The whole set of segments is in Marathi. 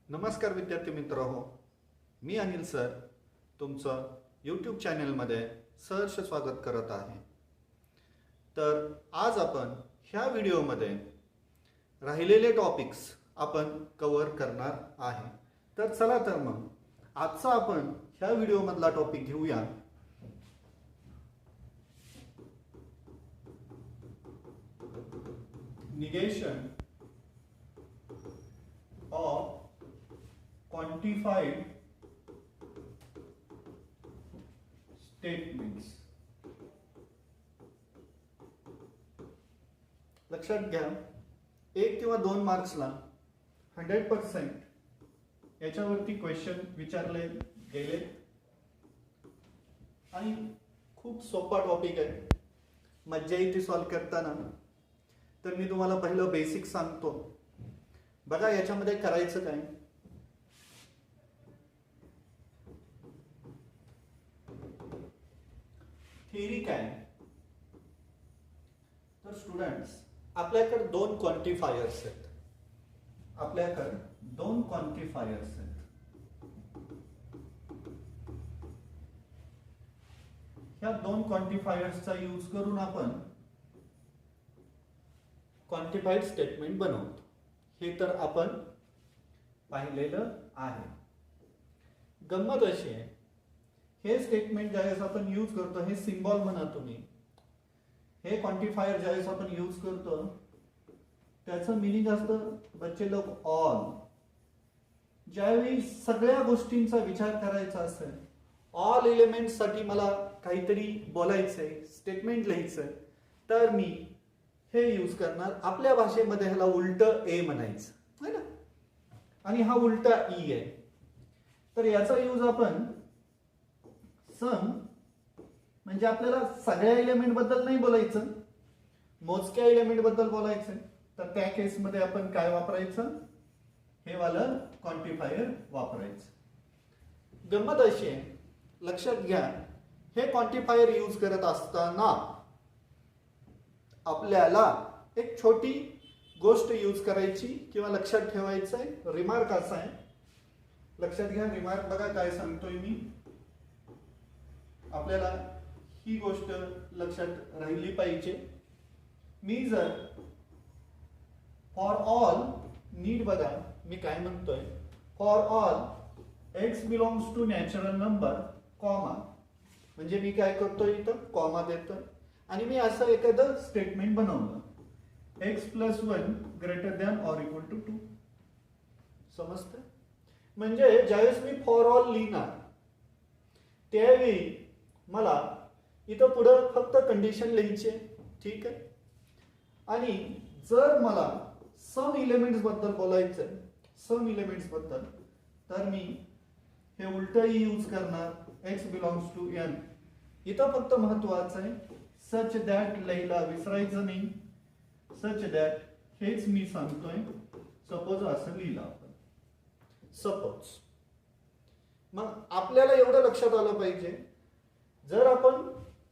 नमस्कार विद्यार्थी मित्र हो, मी अनिल सर तुमचं यूट्यूब चॅनलमध्ये सहर्ष स्वागत करत आहे. तर आज आपण ह्या व्हिडिओमध्ये राहिलेले टॉपिक्स आपण कव्हर करणार आहे. तर चला तर मग आजचा आपण ह्या व्हिडिओमधला टॉपिक घेऊया. Negation of quantified statements. लक्षात घ्या, 1 किंवा 2 मार्क्सला 100% याच्यावरती क्वेश्चन विचारले गेले आणि खूप सोपा टॉपिक आहे. मज्जा येते सॉल्व करताना. तर मी तुम्हाला पहिलं बेसिक सांगतो. बघा, याच्यामध्ये करायचं काय, थिअरी काय. तर स्टुडंट्स, आपल्याकडे दोन क्वांटिफायर्स आहेत. ह्या दोन क्वांटिफायर्सचा यूज करून आपण क्वांटिफाईड स्टेटमेंट बनवतो. हे तर आपण पाहिलेलं आहे. गंमत अशी आहे, हे स्टेटमेंट ज्यावेळेस आपण यूज करतो, हे सिम्बॉल म्हणा तुम्ही, हे क्वांटिफायर ज्यावेळेस आपण यूज करतो त्याचं मिनिंग असतं बच्चे लोक ऑल. ज्यावेळी सगळ्या गोष्टींचा विचार करायचा असेल, ऑल एलिमेंट्स साठी मला काहीतरी बोलायचंय, स्टेटमेंट लिहायचंय, तर मी हे यूज करणार. आपल्या भाषेमध्ये ह्याला उलट ए म्हणायचं है ना, आणि हा उलटा ई आहे. तर याचा यूज आपण सम, म्हणजे आपल्याला सगळ्या एलिमेंट बद्दल नाही बोलायचं, मोजक्या एलिमेंट बद्दल बोलायचं, तर त्या केसमध्ये आपण काय वापरायचं, हे वालं क्वांटिफायर वापरायचं. गंमत अशी आहे, लक्षात घ्या, हे क्वांटिफायर यूज करत असताना आपल्याला एक छोटी गोष्ट यूज करायची किंवा लक्षात ठेवायचं आहे. रिमार्क असा आहे, लक्षात घ्या. रिमार्क बघा काय सांगतोय मी, आपल्याला ही गोष्ट लक्षात राहिली पाहिजे. मी जर फॉर ऑल नीट, बघा मी काय म्हणतोय, for all x belongs to natural number comma, म्हणजे मी काय करतोय इथं कॉमा देतोय आणि मी असं एखादं स्टेटमेंट बनवलं, x plus 1 greater than or equal to 2. समजतंय? म्हणजे ज्यावेळेस मी फॉर ऑल लिहिणार त्यावेळी मला इथं पुढं फक्त कंडिशन लिहायची आहे, ठीक आहे. आणि जर मला सम एलिमेंट्स बद्दल बोलायचं, सम एलिमेंट्स बद्दल, तर मी हे उलट यूज करणार, एक्स बिलॉंग्स टू एन. इथं फक्त महत्वाचं आहे सच दॅट लिहायला विसरायचं नाही. सच दॅट हेच मी सांगतोय. सपोज असं लिहिलं आपण, सपोज. मग आपल्याला एवढं लक्षात आलं पाहिजे, जर आपण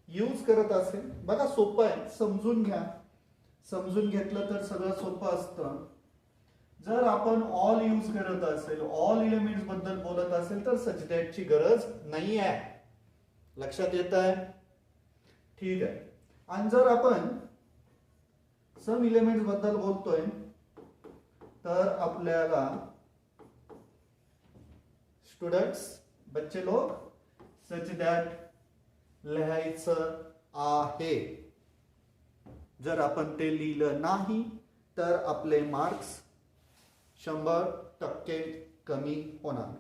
यूज करत असेल, बघा सोपं आहे, समजून घ्या. समजून घेतलं तर सगळं सोपं असतं. जर आपण ऑल यूज करत असेल, ऑल एलिमेंट्स बद्दल बोलत असेल, तर सच दॅटची गरज नाही आहे. लक्षात येत आहे? ठीक आहे. आणि जर आपण सम एलिमेंट्स बद्दल बोलतोय, तर आपल्याला स्टुडंट्स, बच्चे लोक, सच दॅट लिहायचं आहे. जर आपण ते लिहिलं नाही तर आपले मार्क्स 100% कमी होणार.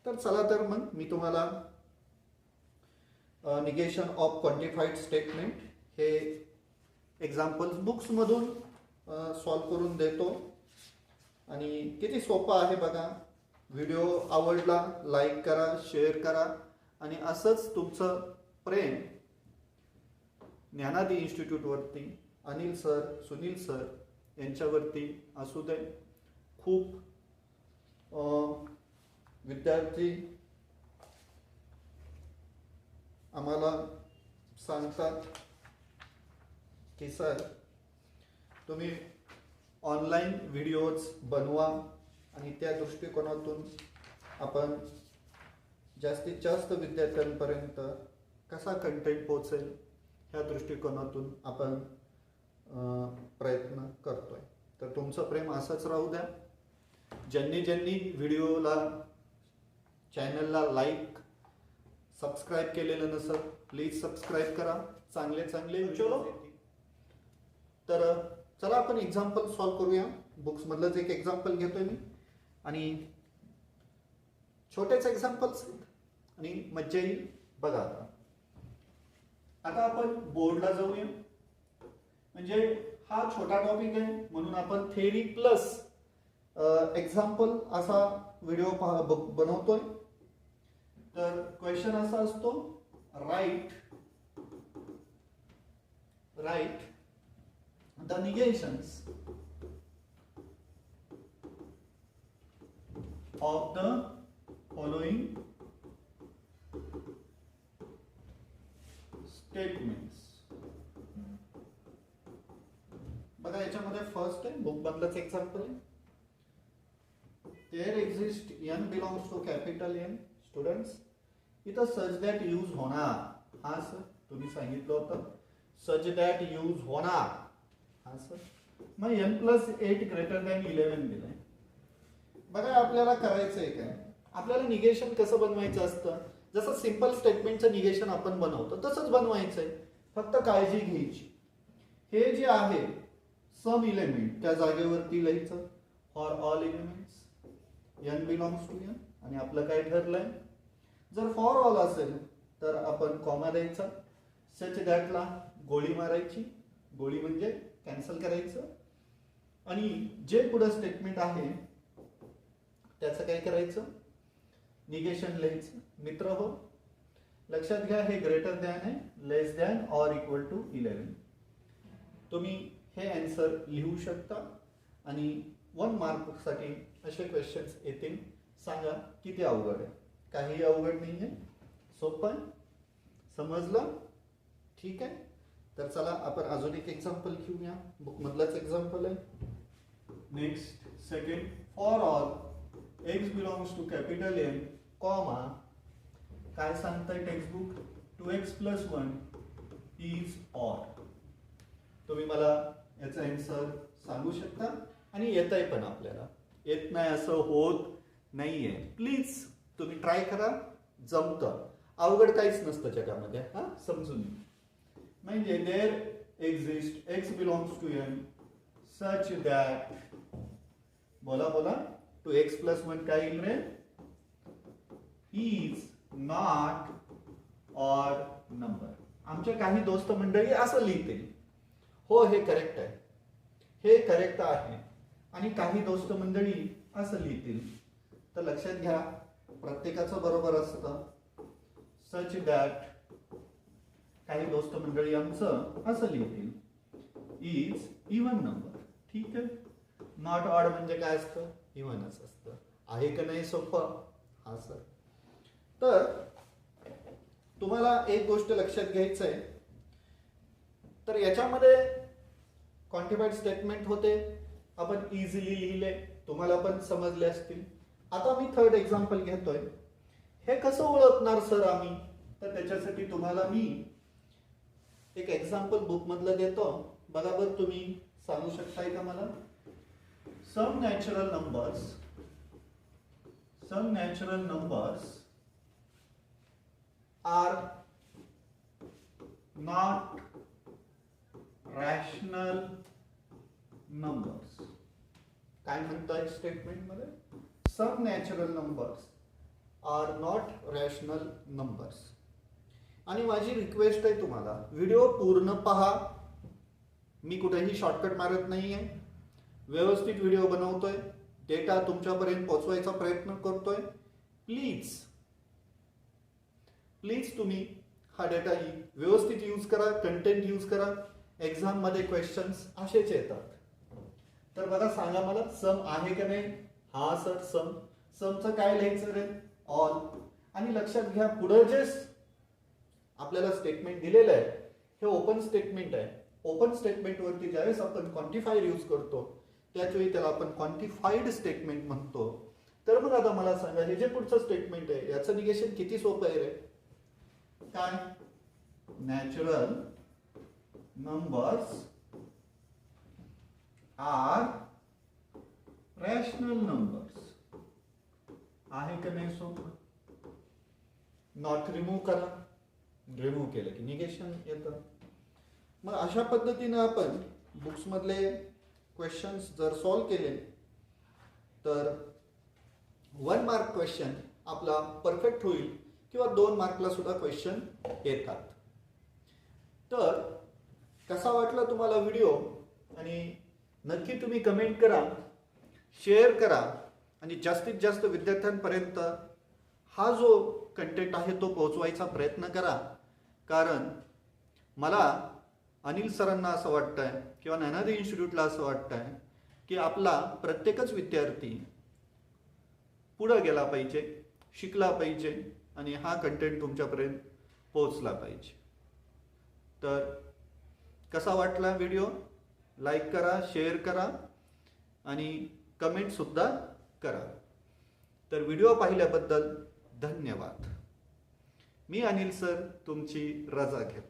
तर चला तर मग मी तुम्हाला निगेशन ऑफ क्वांटिफाईड स्टेटमेंट हे एक्झाम्पल्स बुक्स मधून सॉल्व करून देतो. आणि किती सोपं आहे बघा. व्हिडिओ आवडला लाईक करा, शेअर करा, आणि असंच तुमचं प्रेम ज्ञानादी इन्स्टिट्यूट वरती, अनिल सर, सुनील सर यांच्यावरती असू दे. खूप विद्यार्थी आम्हाला सांगतात की सर तुम्ही ऑनलाईन व्हिडिओज बनवा आणि त्या दृष्टिकोनातून आपण जास्तीत जास्त विद्यार्थ्यांपर्यंत कसा कंटेंट पोहोचेल ह्या दृष्टिकोनातून आपण प्रयत्न करतोय. तर तुमचं प्रेम असंच राहू द्या. ज्यांनी व्हिडिओला चॅनलला लाईक सबस्क्राईब केलेलं नसेल प्लीज सबस्क्राईब करा. चांगले चलो. तर चला आपण एक्झाम्पल सॉल्व करूया. बुक्स मधलंच एक एक्झाम्पल घेतोय मी आणि छोटेच एक्झाम्पल्स आणि मज्जा येईल. बघा आता आपण बोर्डला जाऊया. म्हणजे हा छोटा टॉपिक आहे म्हणून आपण थेअरी प्लस एक्झाम्पल असा व्हिडिओ बनवतोय. तर क्वेश्चन असा असतो, write the negations of the following statements. बघा याच्यामध्ये फर्स्ट आहे बुक मधलंच एक्झाम्पल आहे. There exist n belongs to capital N students. इथं सच दॅट यूज होणार. हा सर तुम्ही सांगितलं होतं सच दॅट यूज होणार. हा सर मग n+8 ग्रेटर दॅन 11 दिलंय. बघा आपल्याला करायचंय काय, आपल्याला निगेशन कसं बनवायचं असतं. जसं सिंपल स्टेटमेंटचं निगेशन आपण बनवतो तसंच बनवायचंय. फक्त काळजी घ्यायची, हे जे आहे सम इलेमेंट त्या जागेवरती लिहायचं. For all elements n belongs to n. आणि आपलं काय ठरलंय, जर फॉर ऑल असेल तर आपण कॉमा द्यायचा. सच दॅटला गोळी मारायची. गोळी म्हणजे कॅन्सल करायचं. आणि जे पुढे स्टेटमेंट आहे त्याचं काय करायचं, निगेशन लिहायचं. मित्र हो लक्षात घ्या हे ग्रेटर दॅन आहे, लेस दॅन ऑर इक्वल टू 11. तुम्ही हे आन्सर लिहू शकता आणि 1 मार्कसाठी असे क्वेश्चन्स येतील. सांगा किती अवघड आहे. काही अवघड नाही आहे, सोपं आहे. समजलं? ठीक आहे. तर चला आपण अजून एक एक्झाम्पल घेऊया. बुक मधलाच एक्झाम्पल आहे. Next second, for all x belongs to capital N comma काय सांगताय टेक्स्टबुक, 2x + 1 इज ऑड. तुम्ही मला याचा आन्सर सांगू शकता आणि येतंय पण आपल्याला. येत नाही असं होत नाहीये. प्लीज तुम्ही ट्राय करा, जमतं. अवघड काहीच नसतं जगामध्ये. हा समजून म्हणजे there exist x belongs to n such that बोला 2x + 1 काय येईल रे, इज नॉट ऑड नंबर. आमचे काही दोस्त मंडळी असं लिहितील, हो हे करेक्ट आहे, हे करेक्ट आहे. आणि काही दोस्त मंडळी असं लिहितील. तर लक्षात घ्या प्रत्येकाचं बरोबर असतं. सच दॅट काही दोस्त मंडळी आमचं असं लिहितील, इज इव्हन नंबर. ठीक आहे. नॉट ऑड म्हणजे काय असतं, इव्हनच असतं. आहे का नाही सोपं. हा सर. तर तुम्हाला एक गोष्ट लक्षात घ्यायचं आहे. तर याच्यामध्ये क्वांटिफाईड स्टेटमेंट होते, आपण इझिली लिहिले, तुम्हाला पण समजले असतील. आता मी थर्ड एक्झाम्पल घेतोय. हे कसं ओळखणार सर आम्ही, तर त्याच्यासाठी तुम्हाला मी एक एक्झाम्पल बुक मधलं देतो. बघा बरं तुम्ही सांगू शकताय का मला. Some natural numbers are not rational numbers. काय म्हणताय स्टेटमेंट मध्ये, some natural numbers are not rational numbers. आणि माझी रिक्वेस्ट आहे तुम्हाला, व्हिडिओ पूर्ण पहा. मी कुठेही शॉर्टकट मारत नाहीये, व्यवस्थित व्हिडिओ बनवतोय, डेटा तुमच्यापर्यंत पोहोचवायचा प्रयत्न करतोय. प्लीज तुम्ही हा डेटा व्यवस्थित यूज करा, कंटेंट यूज करा. एक्झाम मध्ये क्वेश्चन्स असेच येतात. तर बघा सांगा मला, सम आहे का नाही. हा सर समचं काय लिहायचं रे, ऑल. आणि लक्षात घ्या पुढे जे आपल्याला स्टेटमेंट दिलेलं आहे हे ओपन स्टेटमेंट आहे. ओपन स्टेटमेंट वरती ज्यावेळेस आपण क्वांटिफायर यूज करतो त्याच वेळी त्याला आपण क्वांटिफाईड स्टेटमेंट म्हणतो. तर मग आता मला सांगा, हे जे पुढचं स्टेटमेंट आहे याचं निगेशन किती सोपं आहे रे? काय? Natural numbers are rational numbers. आहे का नाही सोपं? नॉट रिमूव्ह करा, रिमूव्ह केलं की निगेशन येतं. मग अशा पद्धतीनं आपण बुक्स मधले क्वेश्चन्स जर सॉल्व केले तर 1 मार्क क्वेश्चन आपला परफेक्ट होईल किंवा 2 मार्कला सुद्धा क्वेश्चन येतात. तर कसा वाटला तुम्हाला व्हिडिओ? आणि नक्की तुम्ही कमेंट करा, शेअर करा आणि जास्तीत जास्त विद्यार्थ्यांपर्यंत हा जो कंटेंट आहे तो पोहोचवायचा प्रयत्न करा. कारण मला अनिल सरांना असं वाटतंय किंवा ज्ञानादी इन्स्टिट्यूटला असं वाटतंय की आपला प्रत्येकच विद्यार्थी पुढे गेला पाहिजे, शिकला पाहिजे आणि हा कंटेंट तुमच्यापर्यंत पोहोचला पाहिजे. तर कसा वाटला व्हिडिओ? लाईक करा, शेअर करा आणि कमेंट सुद्धा करा. तर व्हिडिओ पाहिल्याबद्दल धन्यवाद. मी अनिल सर तुमची रजा घेतो.